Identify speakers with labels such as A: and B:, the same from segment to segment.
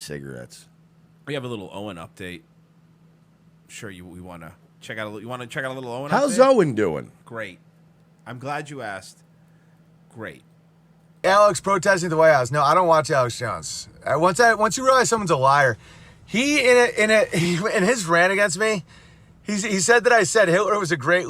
A: cigarettes.
B: We have a little Owen update. Sure, we want to check out. You want to check out a little Owen?
A: How's
B: update?
A: Owen doing?
B: Great. I'm glad you asked. Great.
C: Alex protesting at the White House. No, I don't watch Alex Jones. Once you realize someone's a liar, he in his rant against me, he said that I said Hitler was a great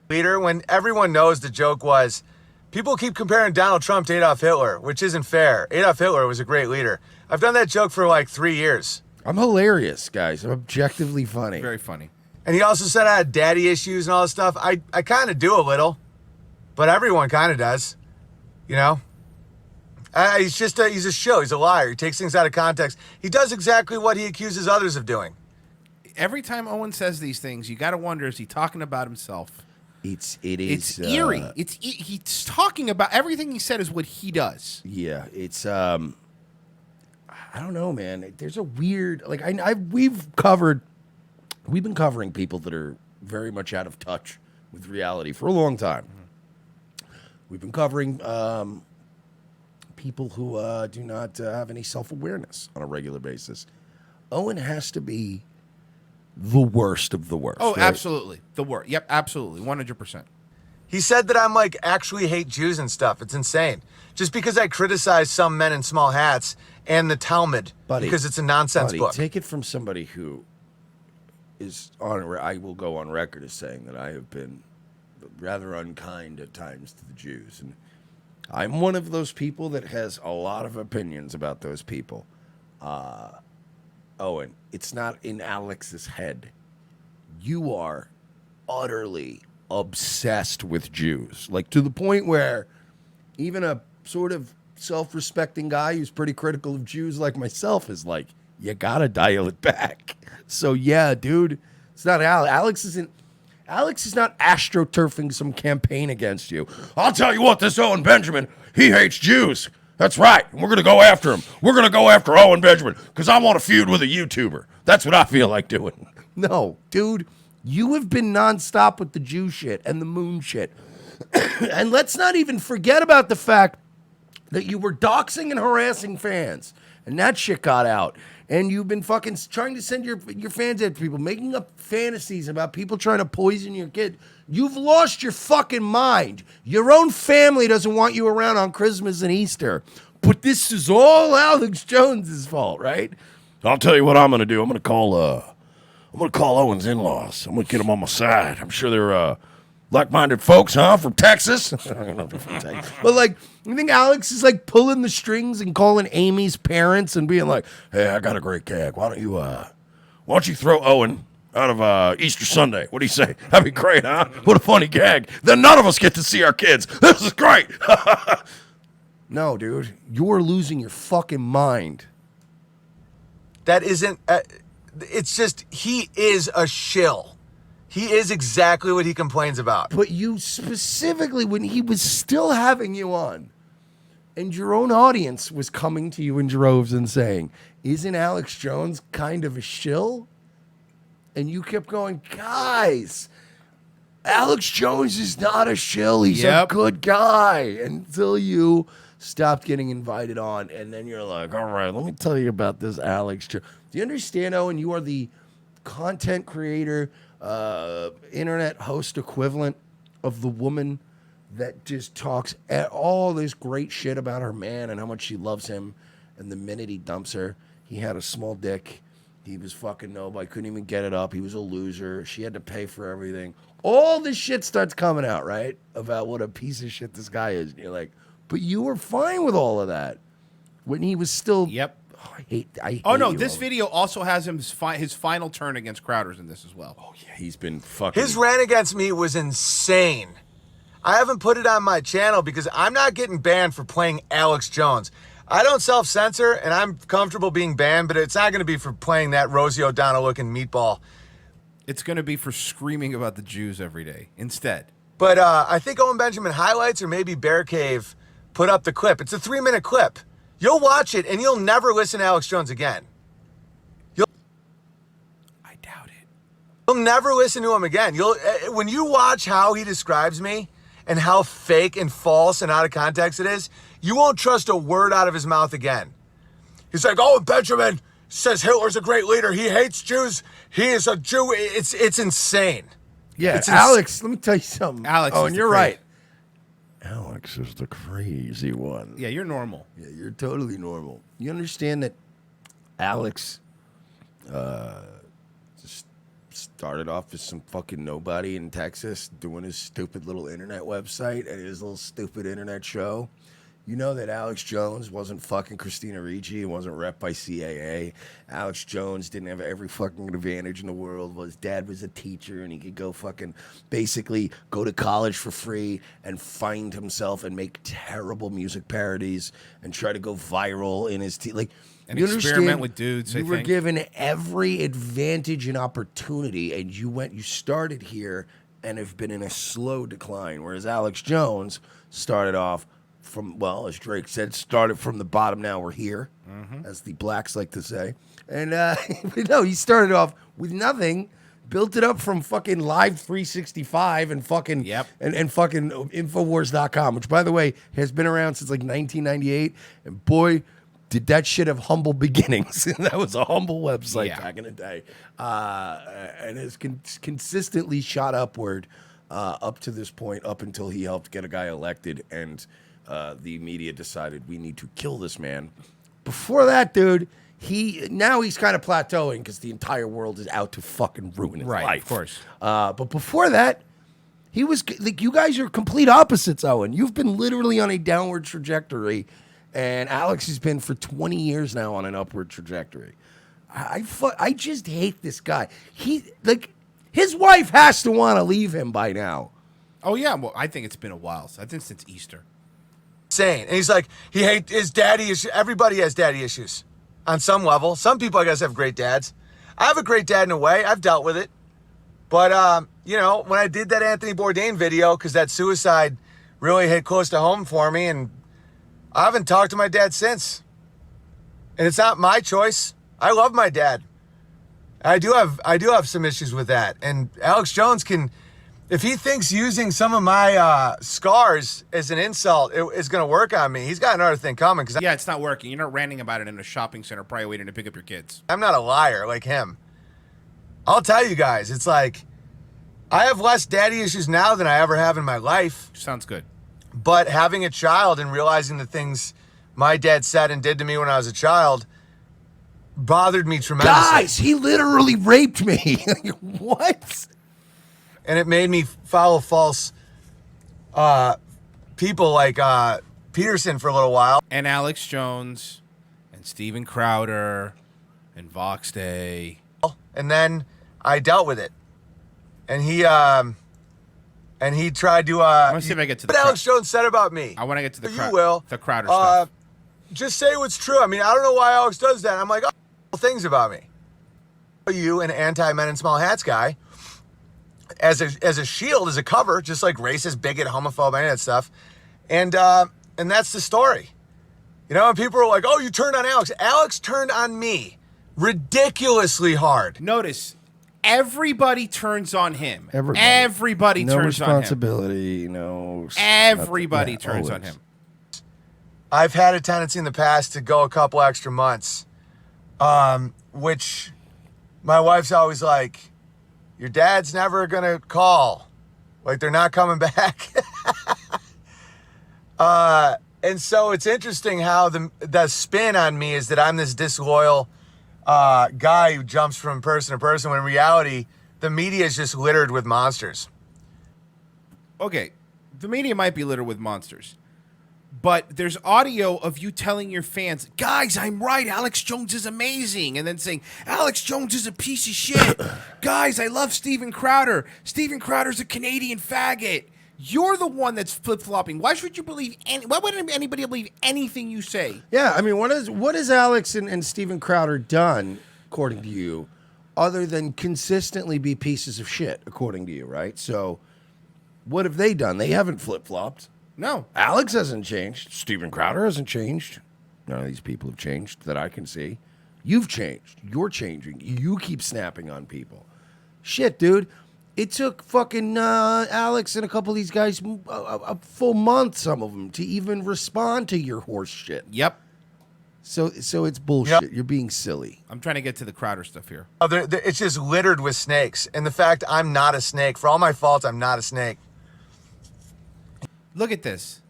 C: leader when everyone knows the joke was people keep comparing Donald Trump to Adolf Hitler, which isn't fair. Adolf Hitler was a great leader. I've done that joke for like 3 years.
A: I'm hilarious, guys. I'm objectively funny.
B: Very funny.
C: And he also said I had daddy issues and all this stuff. I kind of do a little, but everyone kind of does, you know? He's a show. He's a liar. He takes things out of context. He does exactly what he accuses others of doing.
B: Every time Owen says these things, you got to wonder, is he talking about himself?
A: It's
B: eerie. He's talking about everything he said is what he does.
A: Yeah, it's I don't know, man. There's a weird we've been covering people that are very much out of touch with reality for a long time. Mm-hmm. We've been covering people who do not have any self-awareness on a regular basis. Owen has to be the worst of the worst.
B: Oh,
A: right?
B: absolutely. The worst. Yep, absolutely. 100%.
C: He said that I'm like actually hate Jews and stuff. It's insane. Just because I criticize some men in small hats and the Talmud, because it's a nonsense book.
A: Take it from somebody who is on. I will go on record as saying that I have been rather unkind at times to the Jews, and I'm one of those people that has a lot of opinions about those people. Owen, it's not in Alex's head. You are utterly obsessed with Jews, like to the point where even a sort of self-respecting guy who's pretty critical of Jews like myself is like, you gotta dial it back. So yeah, dude, it's not Alex is not astroturfing some campaign against you. I'll tell you what, this Owen Benjamin, he hates Jews. That's right. We're going to go after him. We're going to go after Owen Benjamin because I want to feud with a YouTuber. That's what I feel like doing. No, dude, you have been nonstop with the Jew shit and the moon shit. And let's not even forget about the fact that you were doxing and harassing fans. And that shit got out. And you've been fucking trying to send your fans after people, making up fantasies about people trying to poison your kid. You've lost your fucking mind. Your own family doesn't want you around on Christmas and Easter. But this is all Alex Jones's fault, right? I'll tell you what I'm going to do. I'm going to call Owen's in-laws. I'm going to get them on my side. I'm sure they're like-minded folks, huh, from Texas? But, like, you think Alex is, like, pulling the strings and calling Amy's parents and being like, hey, I got a great gag. Why don't you throw Owen out of Easter Sunday? What do you say? That'd be great, huh? What a funny gag. Then none of us get to see our kids. This is great. No, dude. You're losing your fucking mind.
C: That isn't... it's just, he is a shill. He is exactly what he complains about.
A: But you specifically, when he was still having you on, and your own audience was coming to you in droves and saying, isn't Alex Jones kind of a shill? And you kept going, guys, Alex Jones is not a shill. He's a good guy. Until you stopped getting invited on. And then you're like, all right, let me tell you about this Alex Jones. Do you understand, Owen? You are the content creator, internet host equivalent of the woman that just talks all this great shit about her man and how much she loves him. And the minute he dumps her, he had a small dick. He was fucking nobody. Couldn't even get it up. He was a loser. She had to pay for everything. All this shit starts coming out, right? About what a piece of shit this guy is. And you're like, but you were fine with all of that when he was still.
B: Yep.
A: Oh, I hate
B: no,
A: you,
B: this
A: Owen.
B: video also has him his final turn against Crowder's in this as well.
A: Oh yeah, he's been fucking.
C: His rant against me was insane. I haven't put it on my channel because I'm not getting banned for playing Alex Jones. I don't self-censor, and I'm comfortable being banned, but it's not going to be for playing that Rosie O'Donnell-looking meatball.
B: It's going to be for screaming about the Jews every day instead.
C: But I think Owen Benjamin Highlights or maybe Bear Cave put up the clip. It's a 3-minute clip. You'll watch it, and you'll never listen to Alex Jones again.
B: I doubt it.
C: You'll never listen to him again. When you watch how he describes me and how fake and false and out of context it is, you won't trust a word out of his mouth again. He's like, oh, Benjamin, says Hitler's a great leader. He hates Jews. He is a Jew. It's insane.
A: Yeah,
C: It's
A: Alex, let me tell you something.
B: Alex
A: oh,
B: is
A: and
B: the
A: you're
B: crazy.
A: right. Alex is the crazy one.
B: Yeah, you're normal.
A: Yeah, you're totally normal. You understand that Alex just started off as some fucking nobody in Texas doing his stupid little internet website and his little stupid internet show. You know that Alex Jones wasn't fucking Christina Ricci. It wasn't rep by CAA. Alex Jones didn't have every fucking advantage in the world. Well, his dad was a teacher and he could go fucking basically go to college for free and find himself and make terrible music parodies and try to go viral in his like.
B: And
A: you
B: experiment
A: understand?
B: with dudes,
A: You
B: I
A: were
B: think.
A: given every advantage and opportunity, and you started here and have been in a slow decline. Whereas Alex Jones started off from, well, as Drake said, started from the bottom. Now we're here, as the blacks like to say. And no, he started off with nothing, built it up from fucking Live 365 and fucking
B: Yep.
A: and fucking Infowars.com, which by the way has been around since like 1998. And boy, did that shit have humble beginnings. That was a humble website
B: Yeah.
A: back in the day. And has consistently shot upward up to this point, up until he helped get a guy elected and the media decided we need to kill this man. Before that, dude, he's kind of plateauing because the entire world is out to fucking ruin his
B: Right,
A: life.
B: of course.
A: But before that, he was like, you guys are complete opposites, Owen. You've been literally on a downward trajectory, and Alex has been for 20 years now on an upward trajectory. I just hate this guy. His wife has to want to leave him by now.
B: Oh yeah, well, I think it's been a while. I think since Easter.
C: Insane. And he's like, he hates his daddy issues. Everybody has daddy issues on some level. Some people, I guess, have great dads. I have a great dad in a way. I've dealt with it. But, when I did that Anthony Bourdain video, because that suicide really hit close to home for me, and I haven't talked to my dad since. And it's not my choice. I love my dad. I do have some issues with that. And Alex Jones can, if he thinks using some of my scars as an insult is going to work on me, he's got another thing coming. Because
B: Yeah, it's not working. You're not ranting about it in a shopping center, probably waiting to pick up your kids.
C: I'm not a liar like him. I'll tell you guys, it's like I have less daddy issues now than I ever have in my life.
B: Sounds good.
C: But having a child and realizing the things my dad said and did to me when I was a child bothered me tremendously.
A: Guys, he literally raped me. What?
C: And it made me follow false people like Peterson for a little while.
B: And Alex Jones, and Steven Crowder, and Vox Day.
C: And then I dealt with it. And he tried to
B: I'm gonna see if I get to the
C: what Alex Jones said about me.
B: I want to get to the
C: You will.
B: the Crowder stuff.
C: Just say what's true. I mean, I don't know why Alex does that. I'm like, things about me. You, an anti-men in small hats guy, as a shield, as a cover, just like racist, bigot, homophobe, any of that stuff. And that's the story. And people are like, oh, you turned on Alex. Alex turned on me ridiculously hard.
B: Notice, everybody turns on him.
A: Everybody.
B: Everybody
A: No
B: turns on him.
A: responsibility, no.
B: Everybody
A: Yeah,
B: turns on
A: always.
B: him.
C: I've had a tendency in the past to go a couple extra months, which my wife's always like, your dad's never going to call. Like, they're not coming back. And so it's interesting how the spin on me is that I'm this disloyal guy who jumps from person to person, when in reality, the media is just littered with monsters.
B: Okay, the media might be littered with monsters, but there's audio of you telling your fans, guys, I'm right, Alex Jones is amazing, and then saying, Alex Jones is a piece of shit. Guys, I love Steven Crowder. Steven Crowder's a Canadian faggot. You're the one that's flip-flopping. Why should you believe why would anybody believe anything you say?
A: Yeah, I mean, what has Alex and Steven Crowder done, according to you, other than consistently be pieces of shit, according to you, right? So, what have they done? They haven't flip-flopped.
B: No.
A: Alex hasn't changed. Steven Crowder hasn't changed. None of these people have changed that I can see. You've changed. You're changing. You keep snapping on people. Shit, dude. It took fucking Alex and a couple of these guys a full month, some of them, to even respond to your horse shit.
B: Yep.
A: So it's bullshit. You're being silly.
B: I'm trying to get to the Crowder stuff here.
C: Oh, it's just littered with snakes. And the fact I'm not a snake, for all my faults, I'm not a snake.
B: Look at this.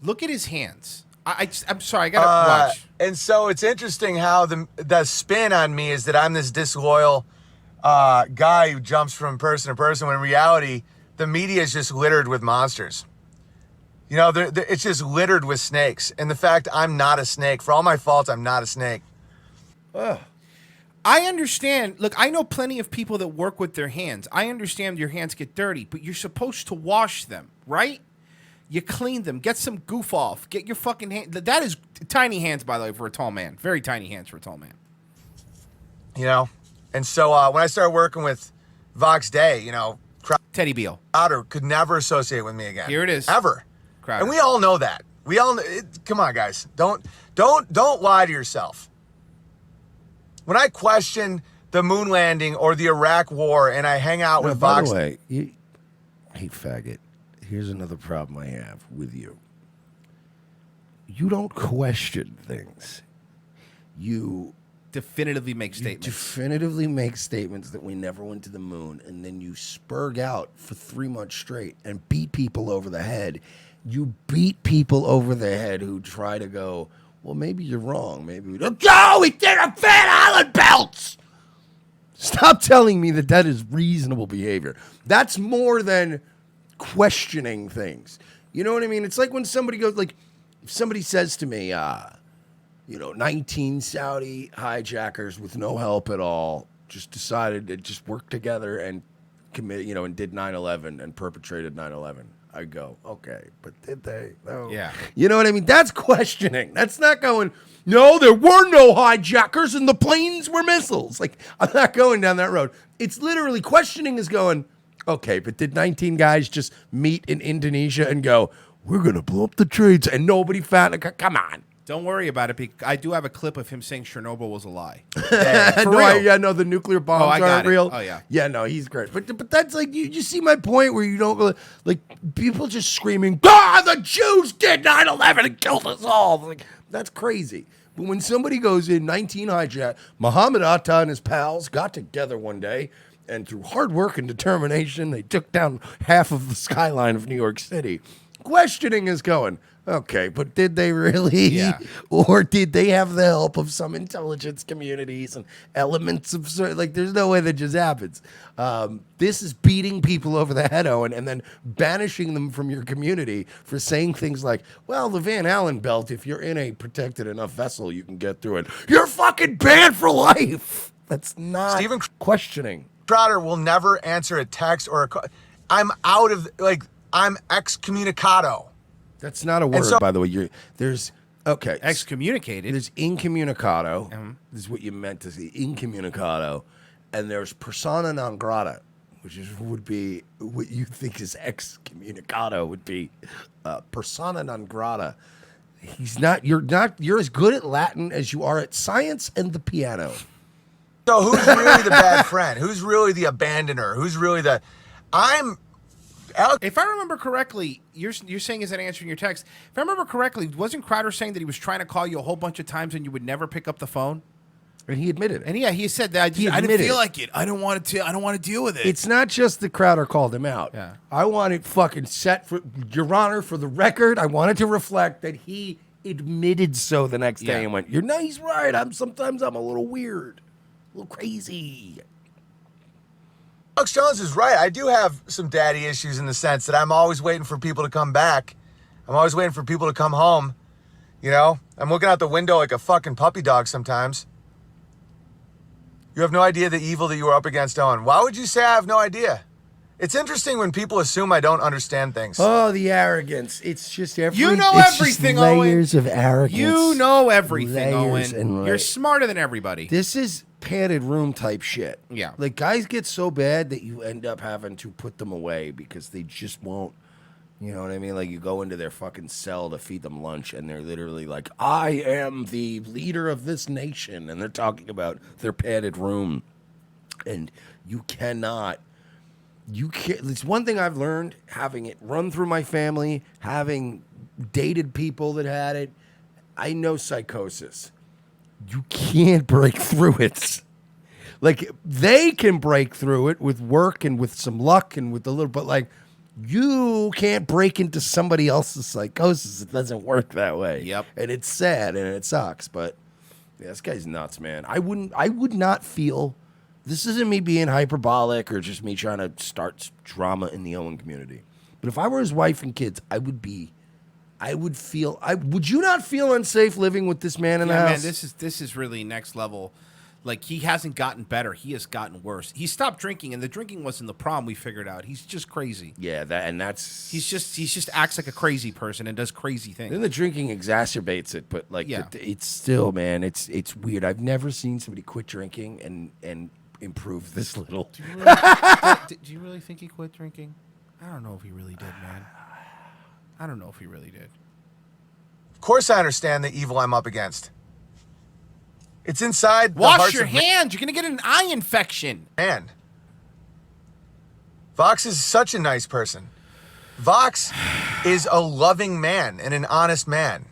B: Look at his hands. I'm sorry, I gotta watch.
C: And so it's interesting how the spin on me is that I'm this disloyal guy who jumps from person to person, when in reality, the media is just littered with monsters. You know, it's just littered with snakes. And the fact I'm not a snake, for all my faults, I'm not a snake.
B: I understand. Look, I know plenty of people that work with their hands. I understand your hands get dirty, but you're supposed to wash them, right? You clean them. Get some goof off. Get your fucking hand. That is tiny hands, by the way, for a tall man. Very tiny hands for a tall man.
C: You know? And so when I started working with Vox Day, you know,
B: Teddy Beal.
C: Crowder could never associate with me again.
B: Here it is.
C: Ever.
B: Crowder.
C: And we all know that. We all come on, guys. Don't lie to yourself. When I question the moon landing or the Iraq war and I hang out with
A: By
C: Vox...
A: the way, hey, faggot, here's another problem I have with you. You don't question things. You
B: definitively make statements.
A: definitively make statements that we never went to the moon, and then you spurg out for 3 months straight and beat people over the head. You beat people over the head who try to go, well, maybe you're wrong. Maybe we don't. No, we did a Van Allen belts. Stop telling me that is reasonable behavior. That's more than questioning things. You know what I mean? It's like when somebody goes, like, if somebody says to me, 19 Saudi hijackers with no help at all just decided to just work together and commit, and did 9/11 and perpetrated 9/11. I go, okay, but did they? No.
B: Yeah.
A: You know what I mean? That's questioning. That's not going, no, there were no hijackers and the planes were missiles. Like, I'm not going down that road. It's literally questioning is going, okay, but did 19 guys just meet in Indonesia and go, we're going to blow up the trades and nobody found it? Come on.
B: Don't worry about it. I do have a clip of him saying Chernobyl was a lie.
A: No, the nuclear bombs aren't real.
B: Oh, yeah.
A: Yeah, no, he's great. But that's like, you see my point where you don't, like, people just screaming, the Jews did 9/11 and killed us all. Like, that's crazy. But when somebody goes in 19 hijack, Muhammad Atta and his pals got together one day, and through hard work and determination, they took down half of the skyline of New York City. Questioning is going, okay, but did they really?
B: Yeah.
A: Or did they have the help of some intelligence communities and elements of like? There's no way that just happens. This is beating people over the head, Owen, and then banishing them from your community for saying things like, "Well, the Van Allen belt. If you're in a protected enough vessel, you can get through it. You're fucking banned for life." That's not
C: Stephen
A: questioning.
C: Crowder will never answer a text or a call. I'm out of, like, I'm excommunicado.
A: That's not a word, by the way. There's
B: Excommunicated.
A: There's incommunicado. This is what you meant to say, incommunicado, and there's persona non grata, which would be what you think is excommunicado would be persona non grata. You're as good at Latin as you are at science and the piano.
C: So who's really the bad friend? Who's really the abandoner? Who's really the...
B: If I remember correctly, you're saying as an answer in your text, if I remember correctly, wasn't Crowder saying that he was trying to call you a whole bunch of times and you would never pick up the phone?
A: And he admitted it.
B: And yeah, he said that I didn't feel like it. I don't want to deal with it.
A: It's not just the Crowder called him out.
B: Yeah.
A: I want it fucking set for Your Honor, for the record. I wanted to reflect that he admitted so the next day and went, he's right. Sometimes I'm a little weird, a little crazy.
C: Alex Jones is right. I do have some daddy issues in the sense that I'm always waiting for people to come back. I'm always waiting for people to come home. I'm looking out the window like a fucking puppy dog sometimes. You have no idea the evil that you were up against, Owen. Why would you say I have no idea? It's interesting when people assume I don't understand things.
A: Oh, the arrogance. It's just
B: You know everything, Owen.
A: Layers of arrogance.
B: You know everything,
A: Layers
B: Owen. You're smarter than everybody.
A: This is padded room type shit.
B: Yeah.
A: Like, guys get so bad that you end up having to put them away because they just won't. You know what I mean? Like, you go into their fucking cell to feed them lunch, and they're literally like, I am the leader of this nation. And they're talking about their padded room. And you can't. It's one thing I've learned, having it run through my family, having dated people that had it. I know psychosis. You can't break through it. Like, they can break through it with work and with some luck and with a little, but like, you can't break into somebody else's psychosis. It doesn't work that way.
B: Yep.
A: And it's sad and it sucks, but yeah, this guy's nuts, man. I would not feel, this isn't me being hyperbolic or just me trying to start drama in the Owen community. But if I were his wife and kids, would you not feel unsafe living with this man in the house?
B: Man, this is really next level. Like, he hasn't gotten better. He has gotten worse. He stopped drinking, and the drinking wasn't the problem. We figured out he's just crazy.
A: Yeah,
B: He just acts like a crazy person and does crazy things.
A: Then the drinking exacerbates it, but like it's still, man, it's weird. I've never seen somebody quit drinking and improve this little.
B: Do you really think he quit drinking? I don't know if he really did, man. I don't know if he really did.
C: Of course I understand the evil I'm up against. It's inside the
B: Wash
C: hearts
B: your
C: of
B: hands. You're going to get an eye infection.
C: man. Vox is such a nice person. Vox is a loving man and an honest man.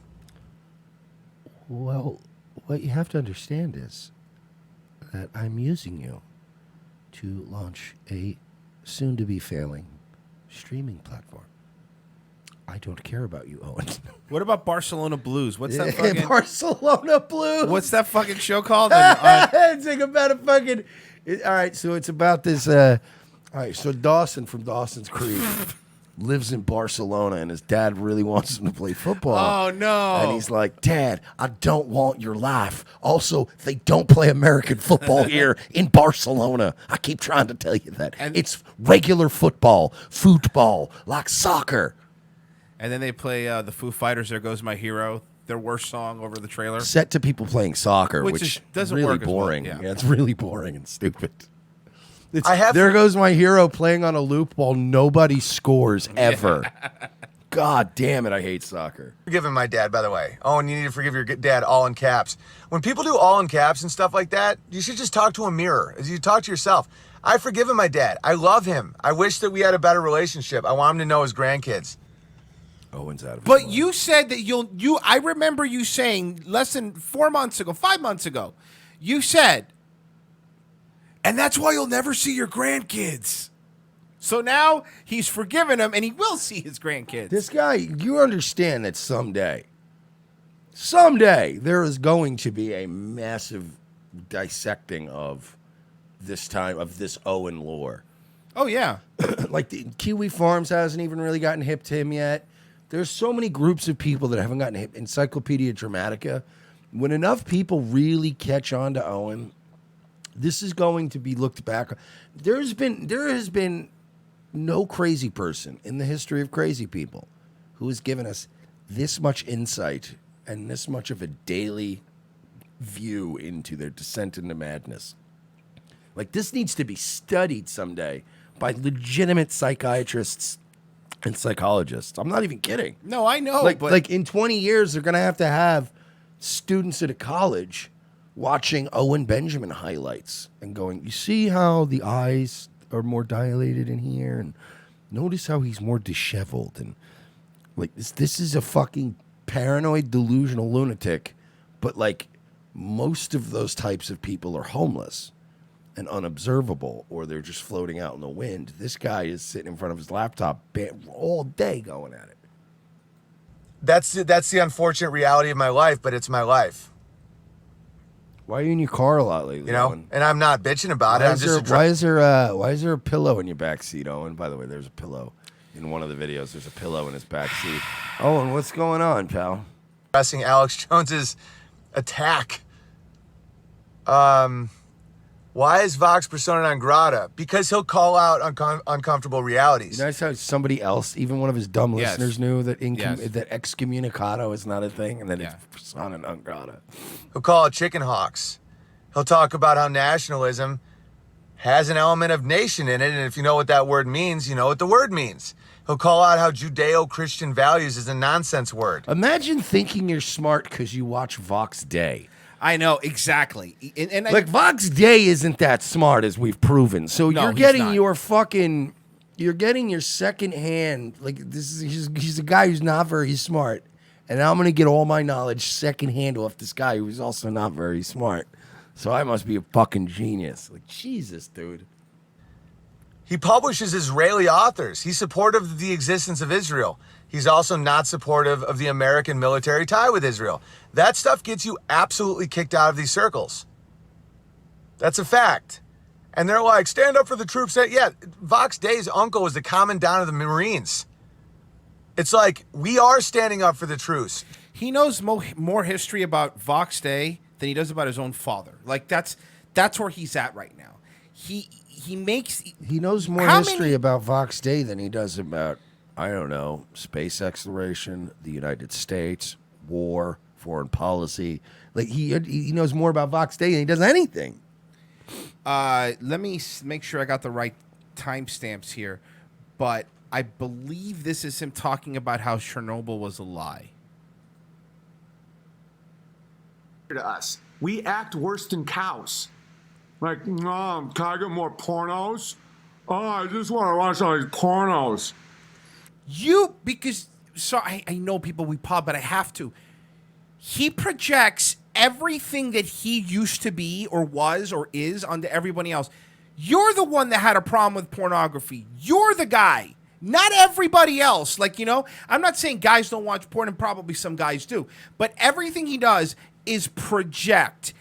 A: Well, what you have to understand is that I'm using you to launch a soon-to-be failing streaming platform. I don't care about you, Owen.
B: What about Barcelona Blues? What's that fucking...
A: Barcelona Blues.
B: What's that fucking show called?
A: It's like about a fucking... all right, so it's about this... all right, so Dawson from Dawson's Creek lives in Barcelona, and his dad really wants him to play football.
B: Oh, no.
A: And he's like, Dad, I don't want your life. Also, they don't play American football here in Barcelona. I keep trying to tell you that.
B: And
A: it's regular football, like soccer.
B: And then they play the Foo Fighters, There Goes My Hero, their worst song over the trailer.
A: Set to people playing soccer, which
B: doesn't
A: really
B: work as well,
A: boring.
B: yeah.
A: It's really boring and stupid.
C: I
A: There Goes My Hero playing on a loop while nobody scores ever. God damn it, I hate soccer.
C: Forgiving my dad, by the way. Oh, and you need to forgive your dad, all in caps. When people do all in caps and stuff like that, you should just talk to a mirror. As you talk to yourself. I've forgiven my dad. I love him. I wish that we had a better relationship. I want him to know his grandkids.
A: Owen's out of his
B: But
A: mind.
B: you said that I remember you saying less than 5 months ago, you said, and that's why you'll never see your grandkids. So now he's forgiven him and he will see his grandkids.
A: This guy, you understand that someday there is going to be a massive dissecting of this Owen lore.
B: Oh, yeah.
A: Like the Kiwi Farms hasn't even really gotten hip to him yet. There's so many groups of people that haven't gotten hip. Encyclopedia Dramatica. When enough people really catch on to Owen, this is going to be looked back. There has been no crazy person in the history of crazy people who has given us this much insight and this much of a daily view into their descent into madness. Like, this needs to be studied someday by legitimate psychiatrists and psychologists. I'm not even kidding.
B: No, I know.
A: Like in 20 years, they're going to have students at a college watching Owen Benjamin highlights and going, you see how the eyes are more dilated in here? And notice how he's more disheveled. And like, this is a fucking paranoid, delusional lunatic. But like, most of those types of people are homeless and unobservable, or they're just floating out in the wind. This guy is sitting in front of his laptop all day going at it.
C: That's the unfortunate reality of my life, but it's my life.
A: Why are you in your car a lot lately,
C: You know,
A: Owen?
C: and I'm not bitching about it.
A: Why is there a pillow in your back seat, Owen? By the way, there's a pillow in one of the videos. There's a pillow in his back seat. Owen, what's going on, pal?
C: Addressing Alex Jones's attack. Why is Vox persona non grata? Because he'll call out uncomfortable realities.
A: You notice how somebody else, even one of his dumb
B: Yes.
A: listeners, knew that
B: Yes.
A: that excommunicado is not a thing, and that
B: Yeah.
A: it's persona non grata.
C: He'll call out chicken hawks. He'll talk about how nationalism has an element of nation in it, and if you know what that word means, you know what the word means. He'll call out how Judeo-Christian values is a nonsense word.
A: Imagine thinking you're smart because you watch Vox Day.
B: I know, exactly. And
A: Like, Vox Day isn't that smart, as we've proven. So
B: No,
A: you're
B: he's
A: getting
B: not.
A: you're getting your second hand. Like, he's a guy who's not very smart, and I'm going to get all my knowledge secondhand off this guy who's also not very smart. So I must be a fucking genius. Like, Jesus, dude.
C: He publishes Israeli authors. He's supportive of the existence of Israel. He's also not supportive of the American military tie with Israel. That stuff gets you absolutely kicked out of these circles. That's a fact. And they're like, stand up for the troops. Yeah, Vox Day's uncle was the commandant of the Marines. It's like, we are standing up for the troops.
B: He knows more history about Vox Day than he does about his own father. Like, that's where he's at right now. He
A: knows more history about Vox Day than he does about, I don't know, space exploration, the United States, war, foreign policy. Like, he knows more about Vox Day than he does anything.
B: Let me make sure I got the right timestamps here, but I believe this is him talking about how Chernobyl was a lie.
D: To us, we act worse than cows. Like, can I get more pornos? Oh, I just want to watch all these pornos.
B: I know people we pub, but I have to. He projects everything that he used to be or was or is onto everybody else. You're the one that had a problem with pornography. You're the guy, not everybody else. Like, I'm not saying guys don't watch porn, and probably some guys do, but everything he does is project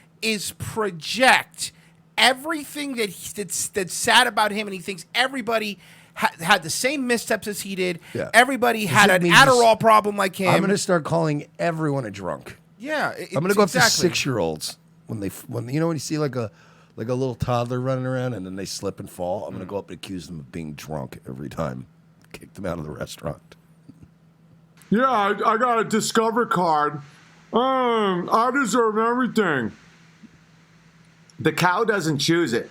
B: everything that's sad about him, and he thinks everybody had the same missteps as he did.
A: Yeah.
B: Everybody had an Adderall problem like him.
A: I'm going to start calling everyone a drunk.
B: Yeah,
A: I'm going to go up to 6-year-olds when you see like a little toddler running around and then they slip and fall. I'm going to go up and accuse them of being drunk every time. Kick them out of the restaurant.
D: Yeah, I got a Discover card. I deserve everything. The cow doesn't choose it.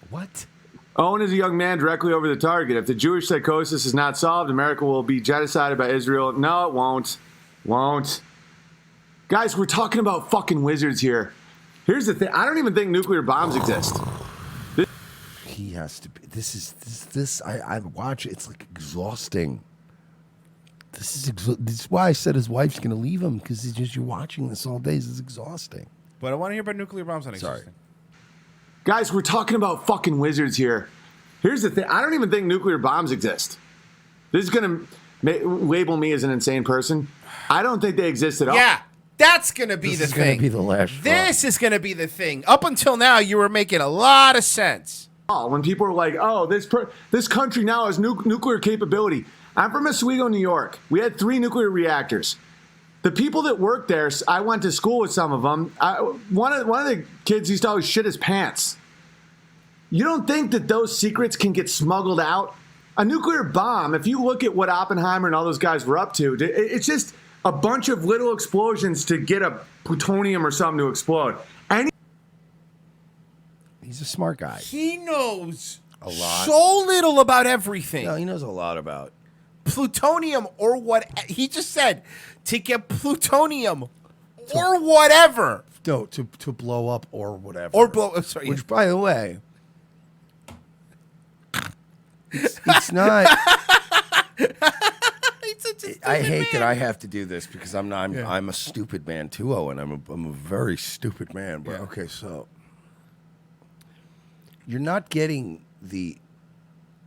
A: What?
D: Owen is a young man directly over the target. If the Jewish psychosis is not solved, America will be genocided by Israel. No, it won't. Won't. Guys, we're talking about fucking wizards here. Here's the thing. I don't even think nuclear bombs exist.
A: He has to be. I watch it. It's like exhausting. This is why I said his wife's going to leave him, because you're watching this all day. This is exhausting.
B: But I want to hear about nuclear bombs not existing.
A: Sorry.
D: Guys, we're talking about fucking wizards here. Here's the thing. I don't even think nuclear bombs exist. This is going to label me as an insane person. I don't think they exist at all.
B: Yeah, that's going to be
A: This
B: the
A: is
B: thing.
A: going to be the last straw.
B: This is going to be the thing. Up until now, you were making a lot of sense.
D: When people are like, oh, this country now has nuclear capability. I'm from Oswego, New York. We had 3 nuclear reactors. The people that worked there, I went to school with some of them. One of the kids used to always shit his pants. You don't think that those secrets can get smuggled out? A nuclear bomb, if you look at what Oppenheimer and all those guys were up to, it's just a bunch of little explosions to get a plutonium or something to explode.
A: He's a smart guy.
B: He knows
A: A lot.
B: so little about everything.
A: No, he knows a lot about.
B: Plutonium or what he just said, to get plutonium or whatever.
A: No, to blow up or whatever.
B: Or blow. Sorry.
A: Which, by the way, it's not. I hate that I have to do this because I'm a stupid man too, Owen. I'm a very stupid man. But okay, so you're not getting the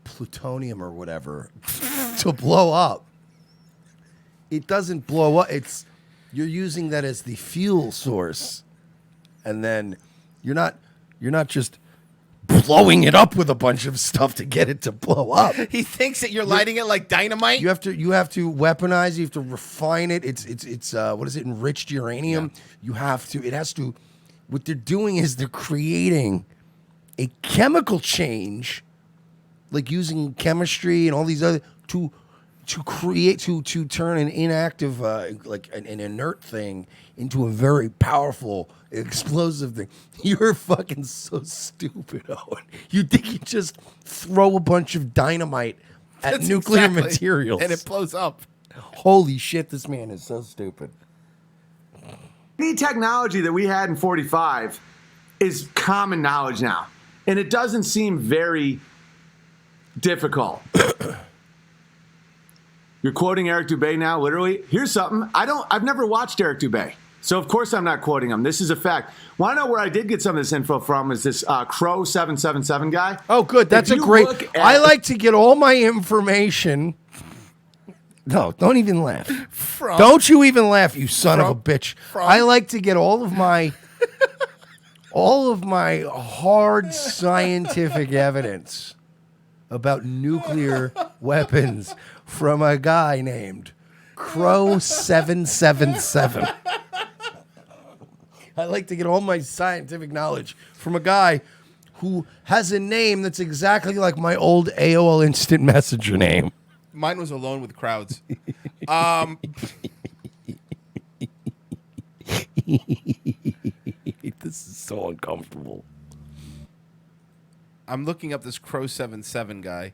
A: plutonium or whatever to blow up. It doesn't blow up. You're using that as the fuel source, and then you're not just blowing it up with a bunch of stuff to get it to blow up.
B: He thinks that you're lighting it like dynamite.
A: You have to weaponize. You have to refine it. It's what is it? Enriched uranium. Yeah. You have to. It has to. What they're doing is they're creating a chemical change, like using chemistry and all these other to turn an inactive like an inert thing into a very powerful explosive thing. You're fucking so stupid, Owen. You think you just throw a bunch of dynamite at
B: That's
A: nuclear
B: exactly.
A: materials
B: And it blows up.
A: Holy shit, this man is so stupid.
D: Any technology that we had in 45 is common knowledge now. And it doesn't seem very difficult. You're quoting Eric Dubé now, literally. Here's something. I've never watched Eric Dubé. So, of course, I'm not quoting him. This is a fact. Want to know where I did get some of this info from? Is this Crow 777 guy?
A: Oh, good. That's a great. I like to get all my information. No, don't even laugh. Don't you even laugh, you son of a bitch. I like to get all of my hard scientific evidence about nuclear weapons from a guy named Crow 777. I like to get all my scientific knowledge from a guy who has a name that's exactly like my old AOL Instant Messenger name.
B: Mine was Alone with Crowds.
A: This is so uncomfortable.
B: I'm looking up this Crow 77 guy.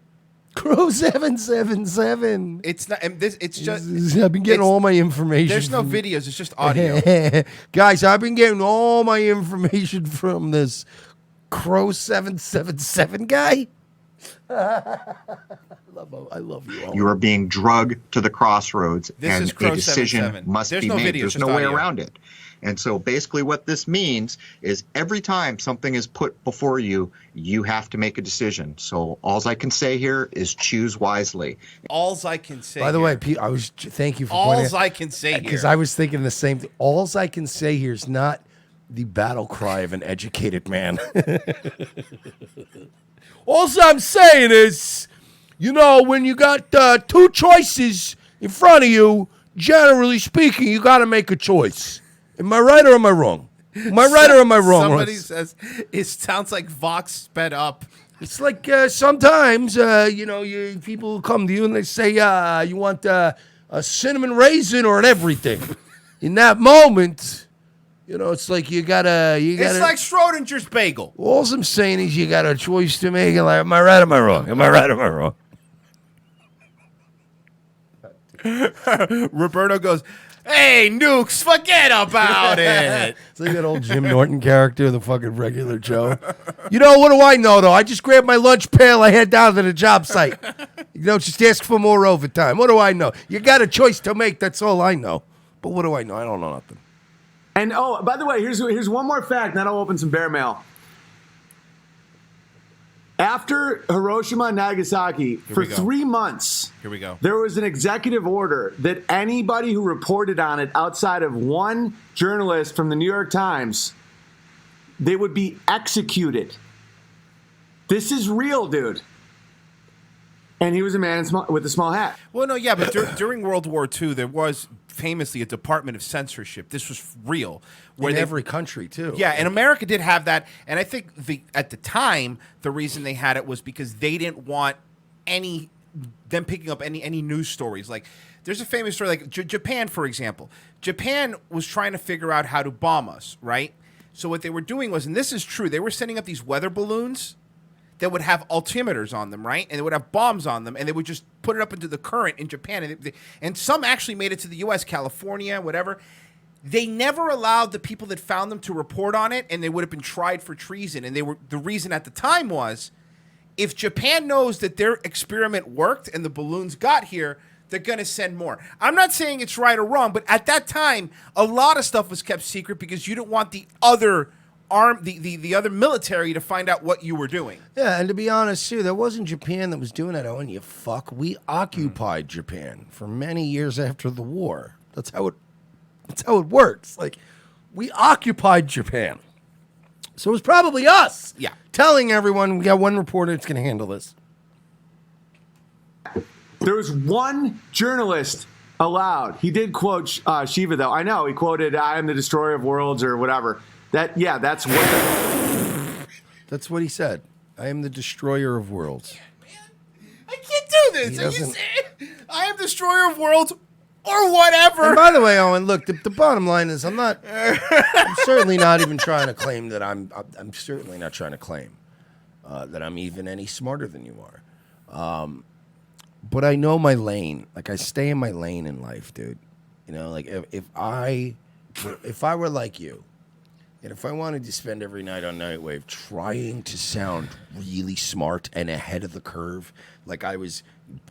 A: Crow 777.
B: It's not. It's just.
A: I've been getting all my information.
B: There's no videos. It's just audio.
A: Guys, I've been getting all my information from this Crow 777 guy. I love you all.
E: You are being drugged to the crossroads,
B: This
E: and
B: is Crow
E: a decision
B: 77.
E: must
B: There's
E: be
B: no
E: made.
B: video,
E: There's
B: just
E: no way
B: audio.
E: around it. And so basically what this means is every time something is put before you, you have to make a decision. So all I can say here is choose wisely.
B: Alls I can say.
A: By the
B: here.
A: way, Pete, thank you for pointing
B: Alls I can say
A: because
B: here.
A: I was thinking the same thing. Alls I can say here is not the battle cry of an educated man. Alls I'm saying is, when you got two choices in front of you, generally speaking, you got to make a choice. Am I right or am I wrong? Am I right or am I wrong?
B: Somebody
A: Russ?
B: says it sounds like Vox sped up.
A: It's like sometimes, people come to you and they say, you want a cinnamon raisin or an everything. In that moment, it's like you gotta.
B: It's like Schrodinger's bagel.
A: All I'm saying is you got a choice to make. Like, am I right or am I wrong? Am I right or am I wrong?
B: Roberto goes, "Hey, Nukes, forget about it."
A: It's like that old Jim Norton character, the fucking regular Joe. What do I know, though? I just grab my lunch pail, I head down to the job site. Just ask for more overtime. What do I know? You got a choice to make, that's all I know. But what do I know? I don't know nothing.
D: And by the way, here's one more fact, and then I'll open some bear mail. After Hiroshima and Nagasaki, for
B: we go.
D: 3 months,
B: Here we go.
D: there was an executive order that anybody who reported on it outside of one journalist from the New York Times, they would be executed. This is real, dude. And he was a man with a small hat.
B: Well, no, yeah, but during World War II, there was famously a Department of Censorship. This was real.
A: In every country, too.
B: Yeah, and America did have that. And I think at the time, the reason they had it was because they didn't want them picking up any news stories. Like, there's a famous story, like Japan, for example. Japan was trying to figure out how to bomb us, right? So what they were doing was, and this is true, they were sending up these weather balloons that would have altimeters on them, right? And they would have bombs on them, and they would just put it up into the current in Japan. And some actually made it to the U.S., California, whatever. They never allowed the people that found them to report on it, and they would have been tried for treason. And the reason at the time was, if Japan knows that their experiment worked and the balloons got here, they're going to send more. I'm not saying it's right or wrong, but at that time, a lot of stuff was kept secret because you didn't want the other the other military to find out what you were doing.
A: Yeah, and to be honest, too, that wasn't Japan that was doing that, Owen, you fuck. We occupied Japan for many years after the war. That's how it works. Like, we occupied Japan. So it was probably us.
B: Yeah.
A: Telling everyone, we got one reporter that's going to handle this.
D: There was one journalist allowed. He did quote Shiva, though. I know. He quoted, "I am the destroyer of worlds," or whatever. That's what.
A: That's what he said. I am the destroyer of worlds.
B: I can't do this. Are you saying I am destroyer of worlds or whatever?
A: And by the way, Owen, look, the bottom line is I'm certainly not even trying to claim that I'm certainly not trying to claim that I'm even any smarter than you are. But I know my lane. Like, I stay in my lane in life, dude. Like if I were like you, And if I wanted to spend every night on Nightwave trying to sound really smart and ahead of the curve, like I was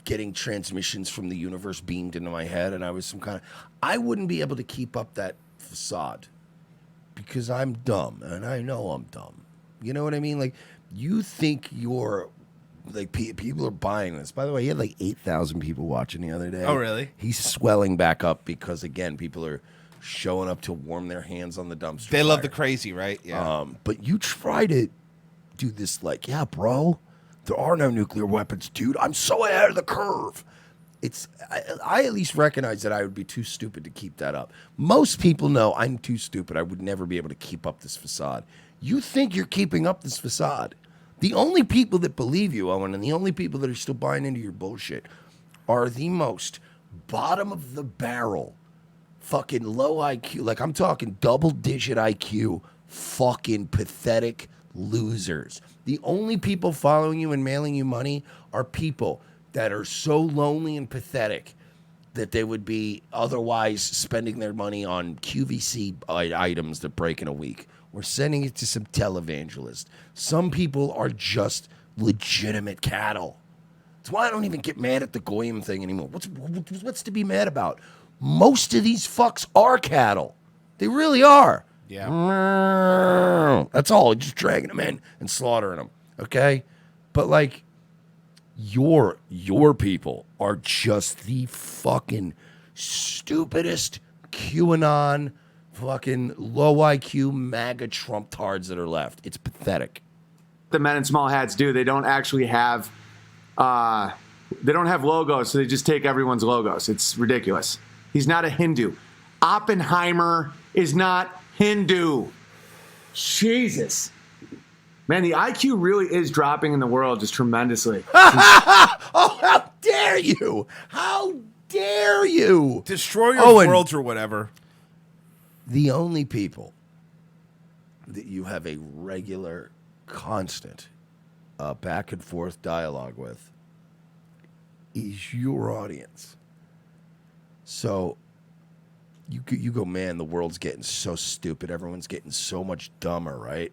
A: getting transmissions from the universe beamed into my head and I was some kind of... I wouldn't be able to keep up that facade because I'm dumb and I know I'm dumb. You know what I mean? Like, you think you're... Like, people are buying this. By the way, he had like 8,000 people watching the other day.
B: Oh, really?
A: He's swelling back up because, again, people are showing up to warm their hands on the dumpster.
B: They love
A: fire.
B: the crazy, right? Yeah.
A: But you try to do this like, yeah, bro, there are no nuclear weapons, dude. I'm so ahead of the curve. I at least recognize that I would be too stupid to keep that up. Most people know I'm too stupid. I would never be able to keep up this facade. You think you're keeping up this facade. The only people that believe you, Owen, and the only people that are still buying into your bullshit are the most bottom of the barrel, fucking low IQ, like I'm talking double-digit IQ, fucking pathetic losers. The only people following you and mailing you money are people that are so lonely and pathetic that they would be otherwise spending their money on QVC items that break in a week. We're sending it to some televangelist. Some people are just legitimate cattle. That's why I don't even get mad at the Goyim thing anymore. What's to be mad about? Most of these fucks are cattle. They really are.
B: Yeah.
A: That's all. Just dragging them in and slaughtering them. Okay? But like, your people are just the fucking stupidest QAnon, fucking low IQ MAGA Trump tards that are left. It's pathetic.
D: The men in small hats do. They don't actually have, they don't have logos, so they just take everyone's logos. It's ridiculous. He's not a Hindu. Oppenheimer is not Hindu. Jesus. Man, the IQ really is dropping in the world just tremendously.
A: Oh, how dare you? How dare you?
B: Destroy your
A: Owen,
B: worlds or whatever.
A: the only people that you have a regular, constant, back and forth dialogue with is your audience. So you go, man, the world's getting so stupid. Everyone's getting so much dumber, right?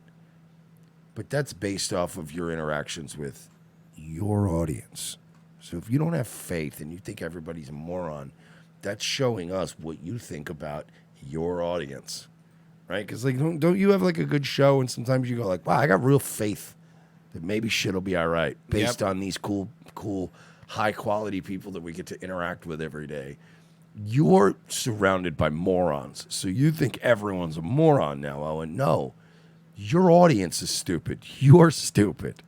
A: But that's based off of your interactions with your audience. So if you don't have faith and you think everybody's a moron, that's showing us what you think about your audience, right? Because like, don't you have like a good show and sometimes you go like, wow, I got real faith that maybe shit'll be all right based on these cool, high quality people that we get to interact with every day. You're surrounded by morons, so you think everyone's a moron now, Owen. No, your audience is stupid. You're stupid.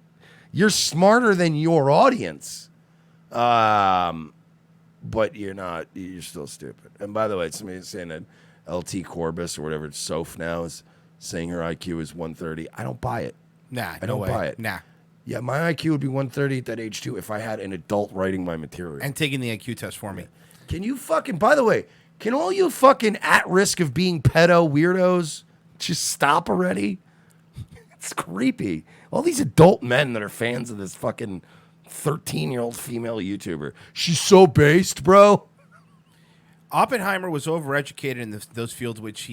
A: You're smarter than your audience. But you're not. You're still stupid. And by the way, somebody's saying that LT Corbus or whatever, it's Soph now, is saying her IQ is 130. I don't buy it.
B: Nah,
A: I don't buy it.
B: Nah.
A: Yeah, my IQ would be 130 at that age too if I had an adult writing my material.
B: And taking the IQ test for me.
A: Can you fucking, by the way, can all you fucking at risk of being pedo weirdos just stop already? It's creepy. All these adult men that are fans of this fucking 13-year-old female YouTuber. She's so based, bro.
B: Oppenheimer was overeducated in those fields which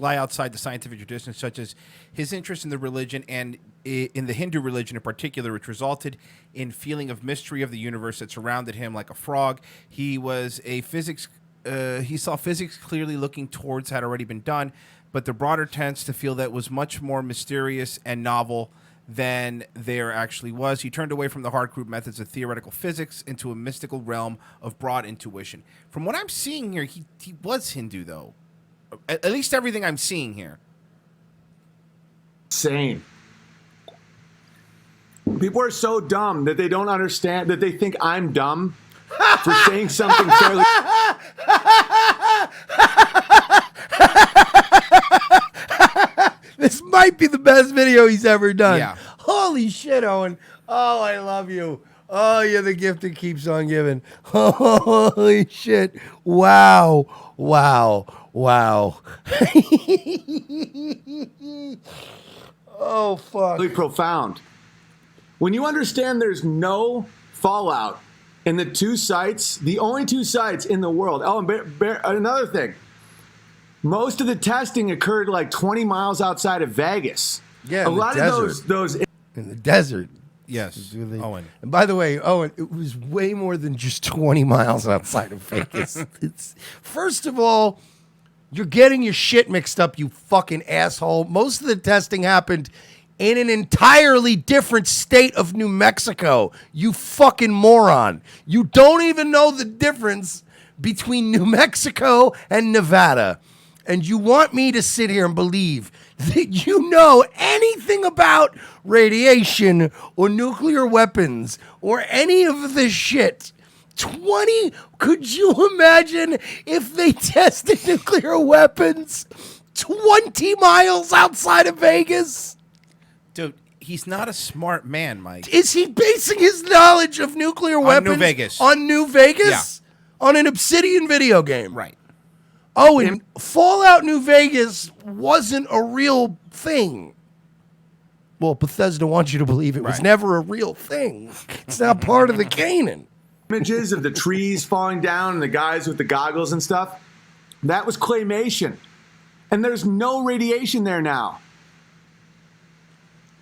B: lie outside the scientific tradition, such as his interest in the religion and in the Hindu religion in particular, which resulted in feeling of mystery of the universe that surrounded him like a frog. He was a physics. He saw physics clearly looking towards had already been done, but the broader tends to feel that was much more mysterious and novel than there actually was. He turned away from the hard crude methods of theoretical physics into a mystical realm of broad intuition. From what I'm seeing here, he was Hindu, though. At least everything I'm seeing here.
D: Same. People are so dumb that they don't understand, that they think I'm dumb for saying something fairly...
A: This might be the best video he's ever done.
B: Yeah.
A: Holy shit, Owen. Oh, I love you. Oh, you're the gift that keeps on giving. Holy shit. Wow. Wow. Wow. Oh, fuck.
D: really profound. When you understand there's no fallout in the two sites, the only two sites in the world. Oh, and another thing. most of the testing occurred like 20 miles outside of Vegas.
A: Yeah,
D: a
A: in the
D: lot
A: desert.
D: of those.
A: In the desert.
B: Yes, Owen.
A: And by the way, Owen, it was way more than just 20 miles outside of Vegas. First of all, you're getting your shit mixed up, you fucking asshole. Most of the testing happened in an entirely different state of New Mexico, you fucking moron. You don't even know the difference between New Mexico and Nevada. And you want me to sit here and believe that you know anything about radiation or nuclear weapons or any of this shit. 20? Could you imagine if they tested nuclear weapons 20 miles outside of Vegas?
B: Dude, he's not a smart man, Mike.
A: Is he basing his knowledge of nuclear weapons
B: New Vegas.
A: on New Vegas? On an Obsidian video game?
B: Right.
A: Oh, and Fallout New Vegas wasn't a real thing. Well, Bethesda wants you to believe it was never a real thing. It's not part of the canon.
D: Images of the trees falling down and the guys with the goggles and stuff. That was claymation. And there's no radiation there now.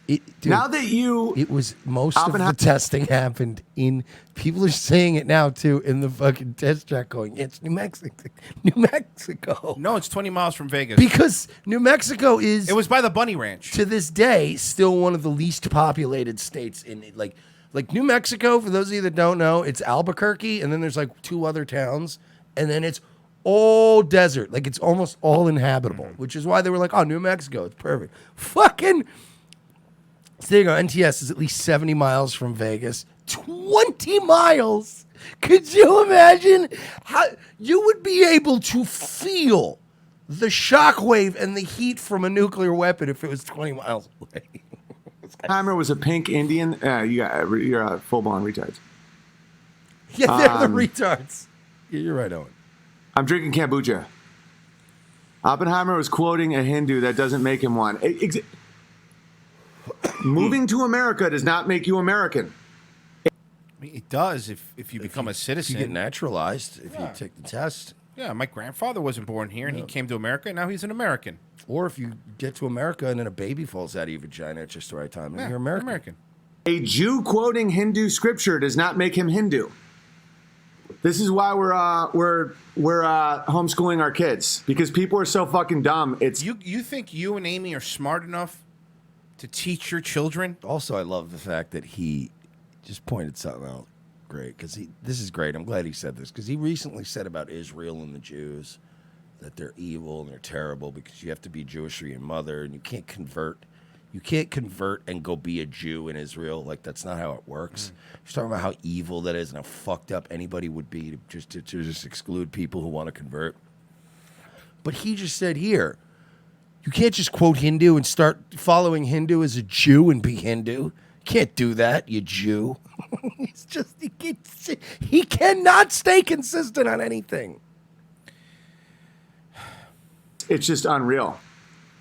A: Dude,
D: now that
A: it was most of the testing happened in, people are saying it now too, in the fucking test track going, it's New Mexico. New Mexico.
B: No, it's 20 miles from Vegas.
A: Because New Mexico is,
B: it was by the Bunny Ranch.
A: to this day, still one of the least populated states in like New Mexico, for those of you that don't know, it's Albuquerque, and then there's like 2 other towns, and then it's all desert. Like it's almost all inhabitable, which is why they were like, oh, New Mexico, it's perfect. Fucking, so there you go. NTS is at least 70 miles from Vegas. 20 miles. Could you imagine how you would be able to feel the shockwave and the heat from a nuclear weapon if it was 20 miles away?
D: Timer was a pink Indian. You're full-blown retards.
A: Yeah, they're the retards. Yeah, you're right, Owen.
D: I'm drinking kombucha. Oppenheimer was quoting a Hindu. That doesn't make him one. Moving to America does not make you American.
B: It does if you become a citizen.
A: You get naturalized if you take the test.
B: Yeah, my grandfather wasn't born here, and he came to America, and now he's an American.
A: Or if you get to America and then a baby falls out of your vagina at just the right time, then you're American.
D: A Jew quoting Hindu scripture does not make him Hindu. This is why we're homeschooling our kids, because people are so fucking dumb. It's
B: You think you and Amy are smart enough to teach your children?
A: Also, I love the fact that he just pointed something out great, because this is great. I'm glad he said this, because he recently said about Israel and the Jews that they're evil and they're terrible because you have to be Jewish for your mother and you can't convert. You can't convert and go be a Jew in Israel. Like, that's not how it works. He's talking about how evil that is and how fucked up anybody would be to just exclude people who want to convert. But he just said here, you can't just quote Hindu and start following Hindu as a Jew and be Hindu. You can't do that, you Jew. It's just, he cannot stay consistent on anything.
D: It's just unreal.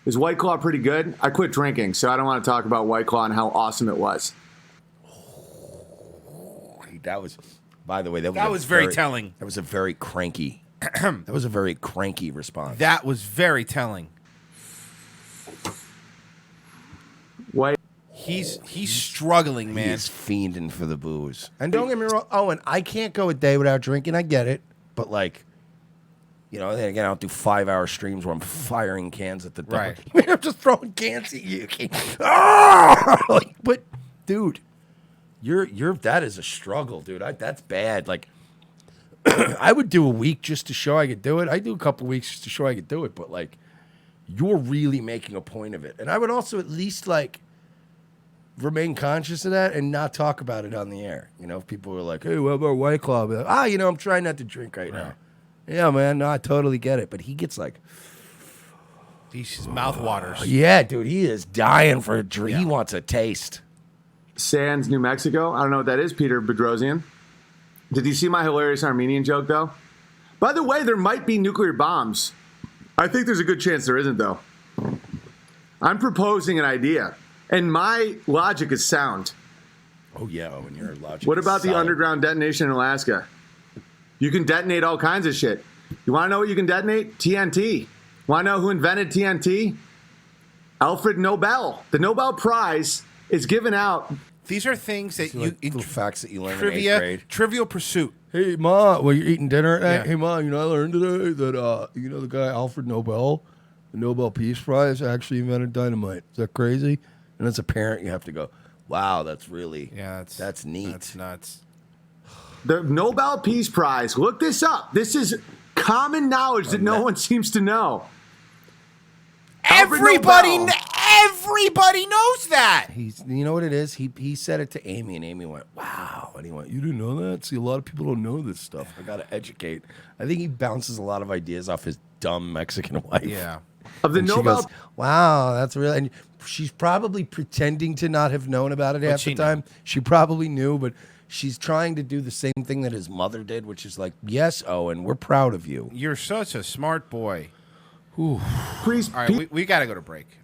D: Is White Claw pretty good? I quit drinking, so I don't want to talk about White Claw and how awesome it was.
A: That was, by the way, that
B: was very telling.
A: That was a very cranky. That was a very cranky response.
B: That was very telling.
D: White.
B: He's struggling, man.
A: He's fiending for the booze. And don't get me wrong, Owen, I can't go a day without drinking. I get it, but like, you know, then again, I don't do 5-hour streams where I'm firing cans at the door.
B: Right.
A: I'm just throwing cans at you. But, dude, that is a struggle, dude. That's bad. Like, I would do a week just to show I could do it. I do a couple weeks just to show I could do it. But, like, you're really making a point of it. And I would also at least, like, remain conscious of that and not talk about it on the air. You know, if people were like, hey, what about White Claw? I'll be like, I'm trying not to drink right now. Yeah, man, no, I totally get it. But he gets like,
B: his mouth waters.
A: yeah, dude, he is dying for a drink.
B: Yeah.
A: He wants a taste.
D: Sands, New Mexico. I don't know what that is, Peter Bedrosian. Did you see my hilarious Armenian joke, though? By the way, there might be nuclear bombs. I think there's a good chance there isn't, though. I'm proposing an idea, and my logic is sound.
A: Oh, yeah, when your logic
D: What
A: is
D: about the
A: solid.
D: underground detonation in Alaska? You can detonate all kinds of shit. You want to know what you can detonate? TNT. Want to know who invented TNT? Alfred Nobel. The Nobel Prize is given out.
B: These are things that
A: Like little facts that you learn in 8th
B: trivia,
A: grade.
B: Trivial Pursuit.
A: Hey, Ma, well, you're eating dinner?
B: Yeah.
A: Hey, Ma, you know, I learned today that, the guy Alfred Nobel, the Nobel Peace Prize, actually invented dynamite. Is that crazy? And as a parent, you have to go, wow, that's really, that's neat.
B: That's nuts.
D: The Nobel Peace Prize. Look this up. This is common knowledge that no one seems to know. Alfred
B: Everybody
D: Nobel.
B: knows that.
A: You know what it is? He said it to Amy, and Amy went, wow. And he went, you didn't know that? See, a lot of people don't know this stuff. I got to educate. I think he bounces a lot of ideas off his dumb Mexican wife.
B: Yeah.
D: Of the
A: And
D: Nobel.
A: she goes, wow, that's really... And she's probably pretending to not have known about it half
B: she
A: the time. She probably knew, but she's trying to do the same thing that his mother did, which is like, yes, Owen, we're proud of you.
B: You're such a smart boy.
D: Priest,
B: All right, we got to go to break.